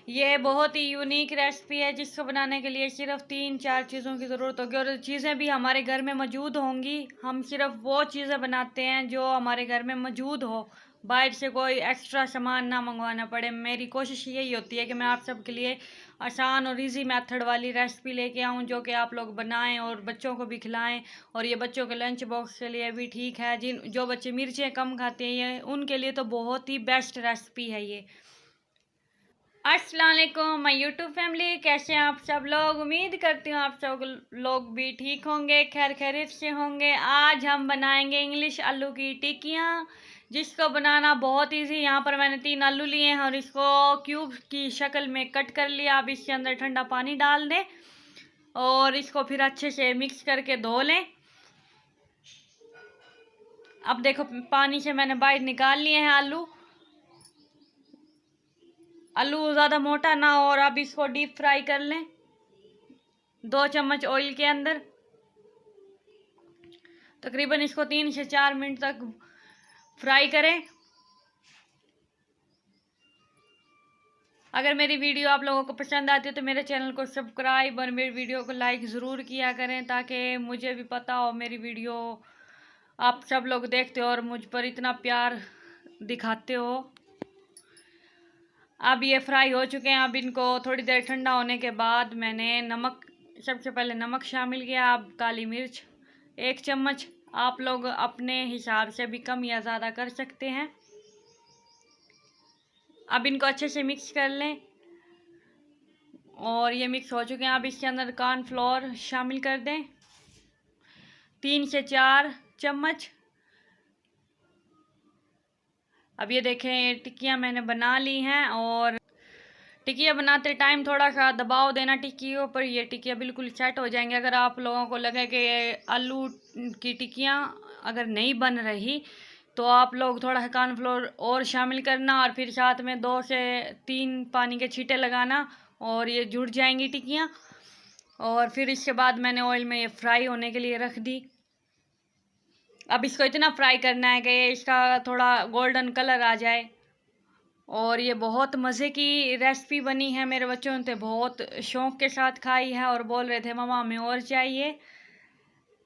ये बहुत ही unique recipe है जिसको बनाने के लिए सिर्फ 3-4 चीज़ों की ज़रूरत होगी और चीज़ें भी हमारे घर में मौजूद होंगी। हम सिर्फ वो चीज़ें बनाते हैं जो हमारे घर में मौजूद हो, बाहर से कोई एक्स्ट्रा सामान ना मंगवाना पड़े। मेरी कोशिश यही होती है कि मैं आप सबके लिए आसान और ईज़ी मेथड वाली रेसिपी लेके आऊँ जो कि आप लोग बनाएँ और बच्चों को भी खिलाएँ। और ये बच्चों के लंच बॉक्स के लिए भी ठीक है। जो बच्चे मिर्चें कम खाते हैं ये उनके लिए तो बहुत ही बेस्ट रेसिपी है ये। अस्सलाम वालेकुम माय यूट्यूब फैमिली, कैसे हैं आप सब लोग। उम्मीद करती हूँ आप सब लोग भी ठीक होंगे, खैर खैरियत से होंगे। आज हम बनाएंगे इंग्लिश आलू की टिक्कियाँ जिसको बनाना बहुत इजी। यहाँ पर मैंने 3 आलू लिए हैं और इसको क्यूब की शक्ल में कट कर लिया। अब इसके अंदर ठंडा पानी डाल दें और इसको फिर अच्छे से मिक्स करके धो लें। अब देखो पानी से मैंने बाहर निकाल लिए हैं आलू। आलू ज़्यादा मोटा ना हो और अब इसको डीप फ्राई कर लें 2 चम्मच ऑयल के अंदर। तकरीबन इसको 3 से 4 मिनट तक फ्राई करें। अगर मेरी वीडियो आप लोगों को पसंद आती है तो मेरे चैनल को सब्सक्राइब और मेरी वीडियो को लाइक ज़रूर किया करें ताकि मुझे भी पता हो मेरी वीडियो आप सब लोग देखते हो और मुझ पर इतना प्यार दिखाते हो। अब ये फ्राई हो चुके हैं। अब इनको थोड़ी देर ठंडा होने के बाद मैंने सबसे पहले नमक शामिल किया। अब काली मिर्च 1 चम्मच, आप लोग अपने हिसाब से भी कम या ज़्यादा कर सकते हैं। अब इनको अच्छे से मिक्स कर लें और ये मिक्स हो चुके हैं। अब इसके अंदर कॉर्नफ्लोर शामिल कर दें 3 से 4 चम्मच। अब ये देखें टिक्कियाँ मैंने बना ली हैं और टिक्कियाँ बनाते टाइम थोड़ा सा दबाव देना टिक्कियों पर, ये टिक्कियाँ बिल्कुल सेट हो जाएंगी। अगर आप लोगों को लगे कि आलू की टिक्कियाँ अगर नहीं बन रही तो आप लोग थोड़ा सा कॉर्नफ्लोर और शामिल करना और फिर साथ में 2 से 3 पानी के छींटे लगाना और ये जुड़ जाएंगी टिक्कियाँ। और फिर इसके बाद मैंने ऑयल में ये फ्राई होने के लिए रख दी। अब इसको इतना फ्राई करना है कि इसका थोड़ा गोल्डन कलर आ जाए। और ये बहुत मज़े की रेसिपी बनी है। मेरे बच्चों ने बहुत शौक़ के साथ खाई है और बोल रहे थे मम्मा हमें और चाहिए।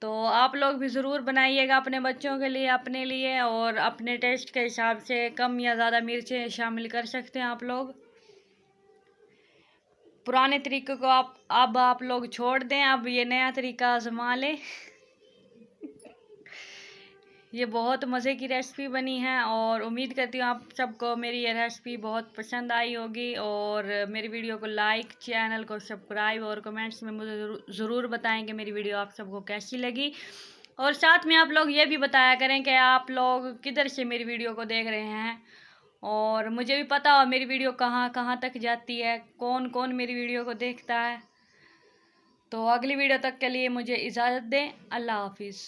तो आप लोग भी ज़रूर बनाइएगा अपने बच्चों के लिए, अपने लिए, और अपने टेस्ट के हिसाब से कम या ज़्यादा मिर्चें शामिल कर सकते हैं आप लोग। पुराने तरीके को अब आप लोग छोड़ दें, अब ये नया तरीका आजमा लें। ये बहुत मज़े की रेसिपी बनी है और उम्मीद करती हूँ आप सबको मेरी ये रेसिपी बहुत पसंद आई होगी। और मेरी वीडियो को लाइक, चैनल को सब्सक्राइब और कमेंट्स में मुझे ज़रूर बताएं कि मेरी वीडियो आप सबको कैसी लगी। और साथ में आप लोग ये भी बताया करें कि आप लोग किधर से मेरी वीडियो को देख रहे हैं और मुझे भी पता हो मेरी वीडियो कहाँ कहाँ तक जाती है, कौन कौन मेरी वीडियो को देखता है। तो अगली वीडियो तक के लिए मुझे इजाज़त दें। अल्लाह हाफिज़।